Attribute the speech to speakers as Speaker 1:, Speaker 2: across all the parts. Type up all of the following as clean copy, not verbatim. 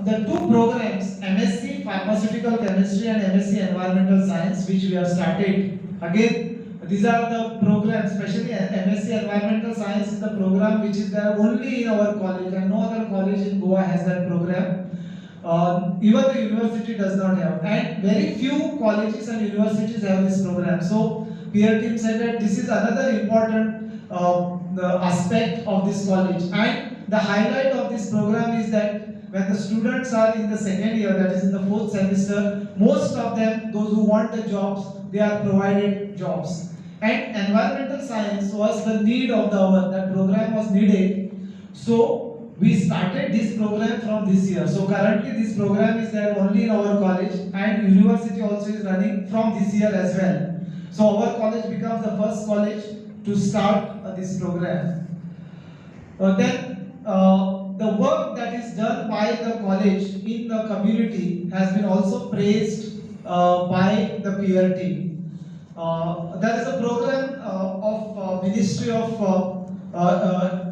Speaker 1: the two programs, MSc Pharmaceutical Chemistry and MSc Environmental Science, which we have started. Again, these are the programs, especially MSc Environmental Science is the program which is there only in our college, and no other college in Goa has that program. Even the university does not have, and very few colleges and universities have this program. So peer team said that this is another important aspect of this college, and the highlight of this program is that when the students are in the second year, that is in the fourth semester, most of them, those who want the jobs, they are provided jobs. And environmental science was the need of the hour. That program was needed. So we started this program from this year. So currently this program is there only in our college, and university also is running from this year as well. So our college becomes the first college to start this program. The work that is done by the college in the community has been also praised by the peer team. There is a program of Ministry of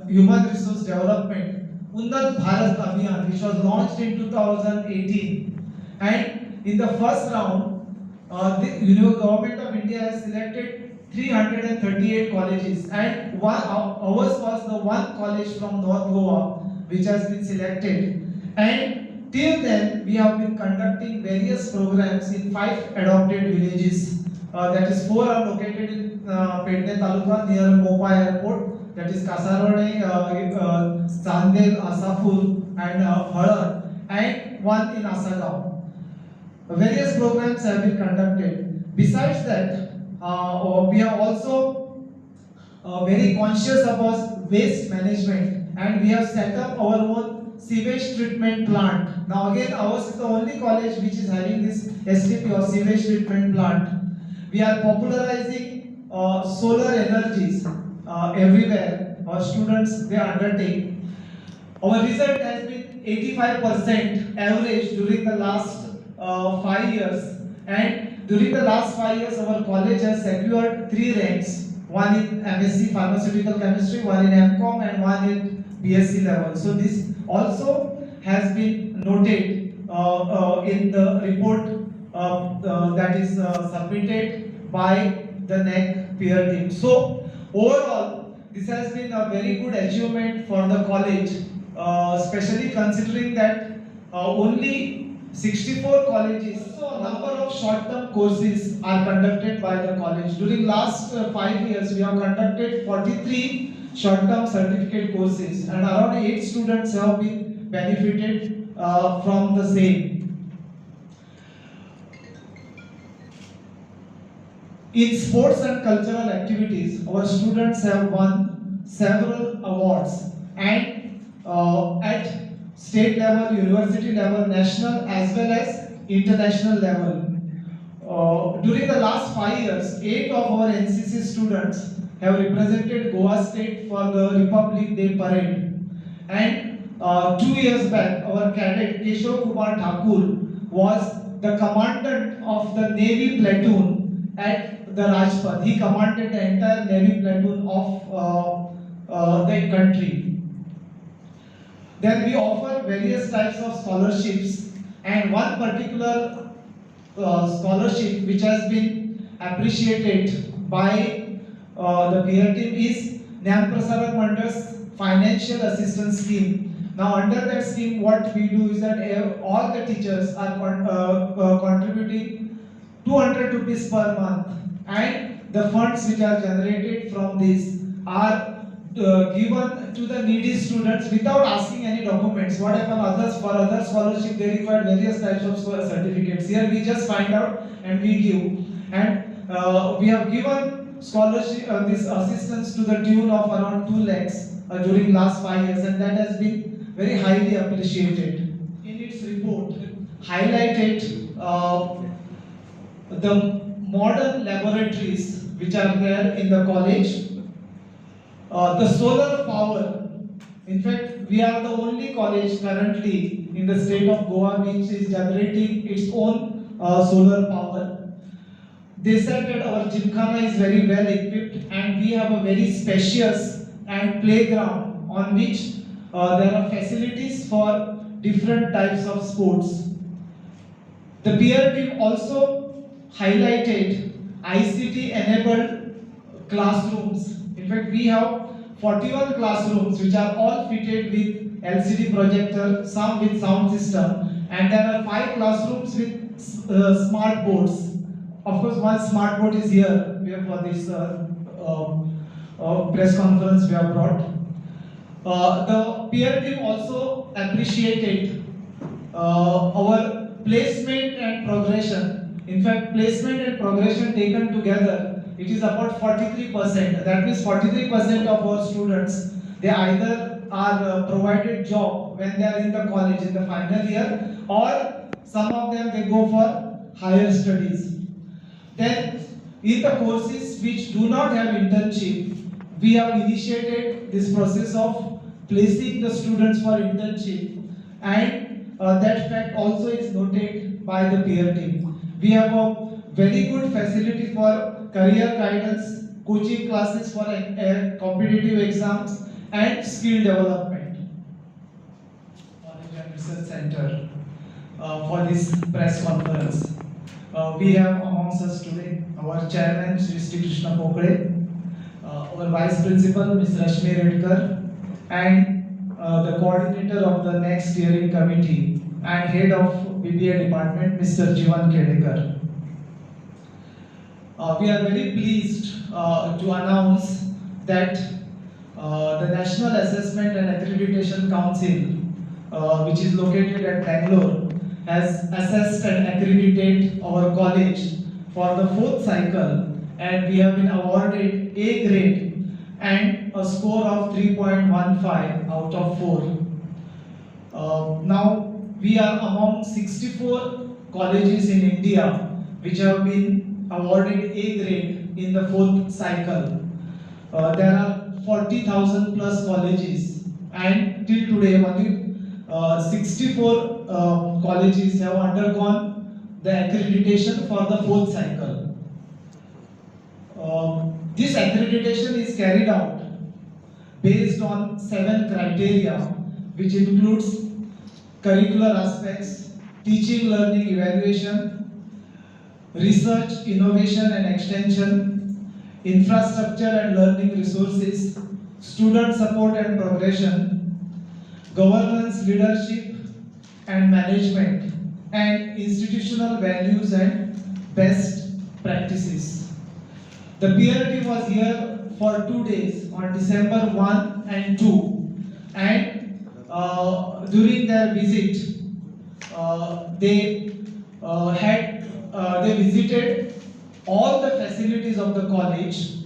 Speaker 1: Human Resource Development, Unnat Bharat Abhiyan, which was launched in 2018. And in the first round, the government of India has selected 338 colleges, and ours was the one college from North Goa which has been selected. And till then, we have been conducting various programs in 5 adopted villages. That is 4 are located in Pedne Taluka near Mopa Airport. That is Kasarode, Sandel, Asafur, and Harar, and 1 in Asagaon. Various programs have been conducted. Besides that, we are also very conscious about waste management, and we have set up our own sewage treatment plant. Now again, ours is the only college which is having this STP or sewage treatment plant. We are popularizing solar energies everywhere. Our students, they undertake. Our result has been 85% average during the last 5 years, and during the last 5 years, our college has secured 3 ranks, 1 in MSc Pharmaceutical Chemistry, 1 in MCom, and 1 in BSc level. So this also has been noted in the report that is submitted by the NEC peer team. So overall, this has been a very good achievement for the college, especially considering that only 64 colleges, so a number of short-term courses are conducted by the college. During last 5 years, we have conducted 43 short-term certificate courses, and around 8 students have been benefited from the same. In sports and cultural activities, our students have won several awards, and at state level, university level, national as well as international level. During the last 5 years, 8 of our NCC students have represented Goa State for the Republic Day Parade. And 2 years back, our cadet Keshav Kumar Thakur was the commandant of the Navy platoon at the Rajpath. He commanded the entire Navy platoon of the country. Then we offer various types of scholarships, and one particular scholarship which has been appreciated by the peer team is Jnanprasarak Mandal's Financial Assistance Scheme. Now under that scheme, what we do is that all the teachers are contributing 200 rupees per month, and the funds which are generated from this are given to the needy students without asking any documents. What happens for other scholarship, they require various types of certificates. Here we just find out and we give. And we have given scholarship, this assistance to the tune of around 2 lakhs during last 5 years, and that has been very highly appreciated. In its report, highlighted the modern laboratories which are there in the college. The solar power, in fact, we are the only college currently in the state of Goa which is generating its own solar power. They said that our Gymkhana is very well equipped, and we have a very spacious and playground on which there are facilities for different types of sports. The peer team also highlighted ICT enabled classrooms. In fact, we have 41 classrooms which are all fitted with LCD projector, some with sound system, and there are 5 classrooms with smart boards. Of course, one smart board is here for this press conference we have brought. The peer team also appreciated our placement and progression. In fact, placement and progression taken together, it is about 43%. That means 43% of our students, they either are provided job when they are in the college in the final year, or some of them they go for higher studies. Then, in the courses which do not have internship, we have initiated this process of placing the students for internship, and that fact also is noted by the peer team. We have a very good facility for career guidance, coaching classes for competitive exams, and skill development. Knowledge and Research Center for this press conference. We have amongst us today our chairman, Sri Krishna Pokre, our vice principal, Ms. Rashmi Redkar, and the coordinator of the next steering committee and head of BBA department, Mr. Jivan Kedekar. We are very pleased to announce that the National Assessment and Accreditation Council, which is located at Bangalore, has assessed and accredited our college for the 4th cycle, and we have been awarded A grade and a score of 3.15 out of 4. Now we are among 64 colleges in India which have been awarded A grade in the 4th cycle. There are 40,000 plus colleges, and till today only 64 colleges have undergone the accreditation for the 4th cycle. This accreditation is carried out based on 7 criteria, which includes curricular aspects, teaching, learning, evaluation, research, innovation and extension, infrastructure and learning resources, student support and progression, governance, leadership and management, and institutional values and best practices. The peer team was here for 2 days on December 1 and 2, and during their visit, they visited all the facilities of the college.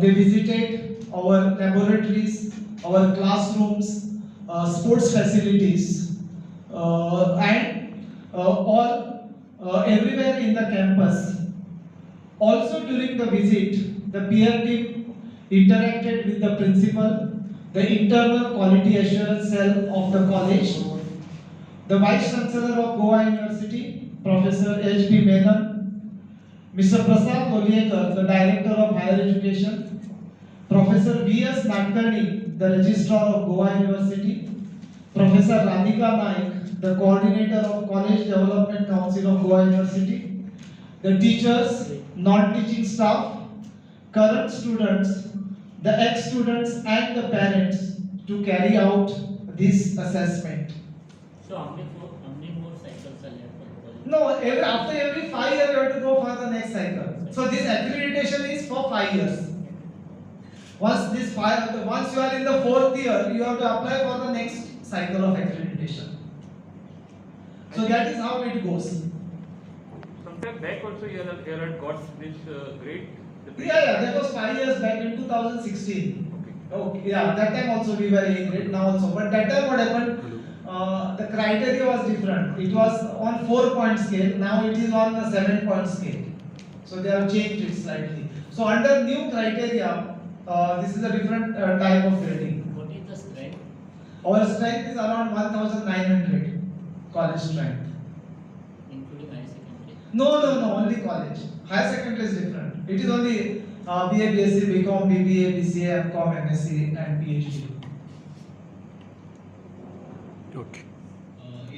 Speaker 1: They visited our laboratories, our classrooms, sports facilities, and everywhere in the campus. Also during the visit, the peer team interacted with the principal, the internal quality assurance cell of the college, the Vice Chancellor of Goa University, Professor H.P. Menon, Mr. Prasad Loliekar, the Director of Higher Education, Professor V.S. Nadkarni, the Registrar of Goa University, Professor Radhika Naik, the Coordinator of College Development Council of Goa University, the teachers, non-teaching staff, current students, the ex-students and the parents to carry out this assessment.
Speaker 2: So how many more cycles are left for the college?
Speaker 1: No, after every 5 years you have to go for the next cycle. So this accreditation is for 5 years. Once you are in the 4th year, you have to apply for the next cycle of accreditation. So that is how it goes.
Speaker 3: Sometime back also you had got this grade.
Speaker 1: Yeah, that was 5 years back in 2016. Okay, yeah, that time also we were A grade, now also. But that time what happened? The criteria was different. It was on 4-point scale. Now it is on a 7-point scale. So they have changed it slightly. So under new criteria, this is a different type of grading.
Speaker 2: What is the strength?
Speaker 1: Our strength is around 1,900 college strength.
Speaker 2: Including higher secondary?
Speaker 1: No, only college. Higher secondary is different. It is only BA, BSc, BCom, BBA, BCA, MCom, MSc and PhD.
Speaker 4: Okay.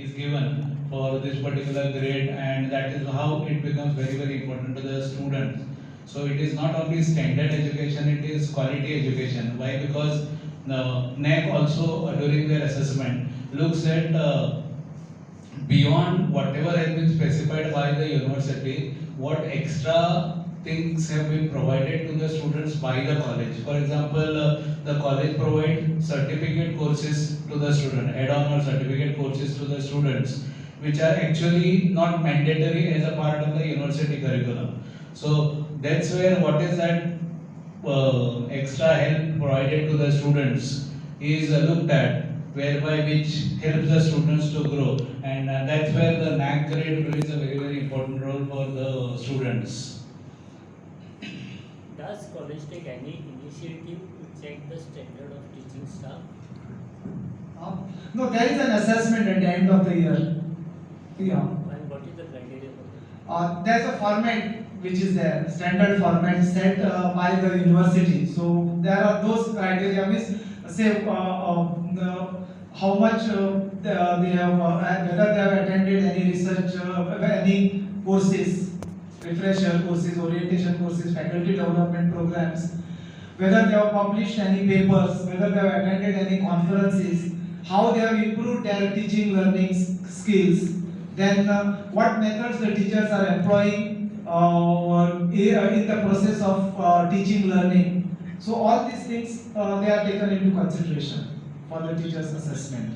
Speaker 5: is given for this particular grade, and that is how it becomes very, very important to the students. So it is not only standard education, it is quality education. Why? Because the NEC also during their assessment looks at beyond whatever has been specified by the university, what extra things have been provided to the students by the college. For example, the college provides certificate courses to the student, add-on or certificate courses to the students, which are actually not mandatory as a part of the university curriculum. So that's where what is that extra help provided to the students is looked at, whereby which helps the students to grow, and that's where the NAC grade plays a very, very important role for the students.
Speaker 2: Does college take any initiative to check the standard of teaching staff?
Speaker 1: No, there is an assessment at the end of the year. Yeah.
Speaker 2: And what is the criteria for that?
Speaker 1: There's a format which is there, standard format set by the university. So there are those criteria, means say how much they have, whether they have attended any research, any courses, refresher courses, orientation courses, faculty development programs, whether they have published any papers, whether they have attended any conferences, how they have improved their teaching learning skills, then what methods the teachers are employing in the process of teaching learning. So all these things they are taken into consideration for the teachers' assessment.